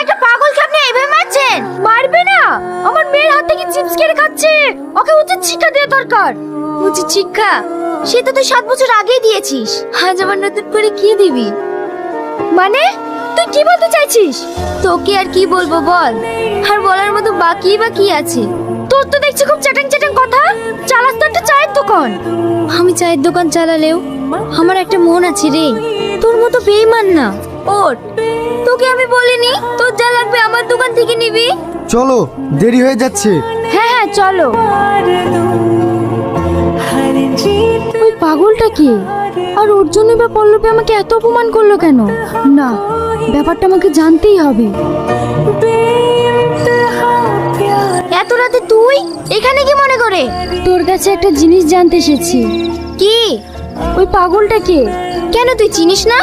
একটা পাগলকে আপনি এইভাবে মারছেন? মারবে না, আমার মেয়ের হাত থেকে চিপস কেড়ে খাচ্ছে, ওকে উচিত শিক্ষা দেওয়া দরকার। উচিত শিক্ষা? সেটা তুই 7 বছর আগেই দিয়েছিস, আজ আবার নতুন করে কি দিবি? মানে তুই কি বলতে চাইছিস? তোকে আর কি বলবো বল, আর বলার মতো বাকি বা কি আছে? তোর তো দেখছি খুব চ্যাটাং চ্যাটাং কথা। চালাস তো একটা চায়ের দোকান। আমি চায়ের দোকান চালালেও আমার একটা মন আছে রে, তোর মতো বেঈমান না। ওর তোকে আমি বলিনি তোর যা লাগবে আমার দোকান থেকে নিবি? চলো, দেরি হয়ে যাচ্ছে। হ্যাঁ হ্যাঁ চলো। ওই পাগলটা কি, আর ওর জন্য বা পল্লবী আমাকে এত অপমান করলো কেন? না, ব্যাপারটা আমাকে জানতেই হবে। এত রাতে তুই এখানে কি মনে করে? তোর কাছে একটা জিনিস জানতে এসেছি। কি? ওই পাগলটা কে? কেন তুই চিনিস না?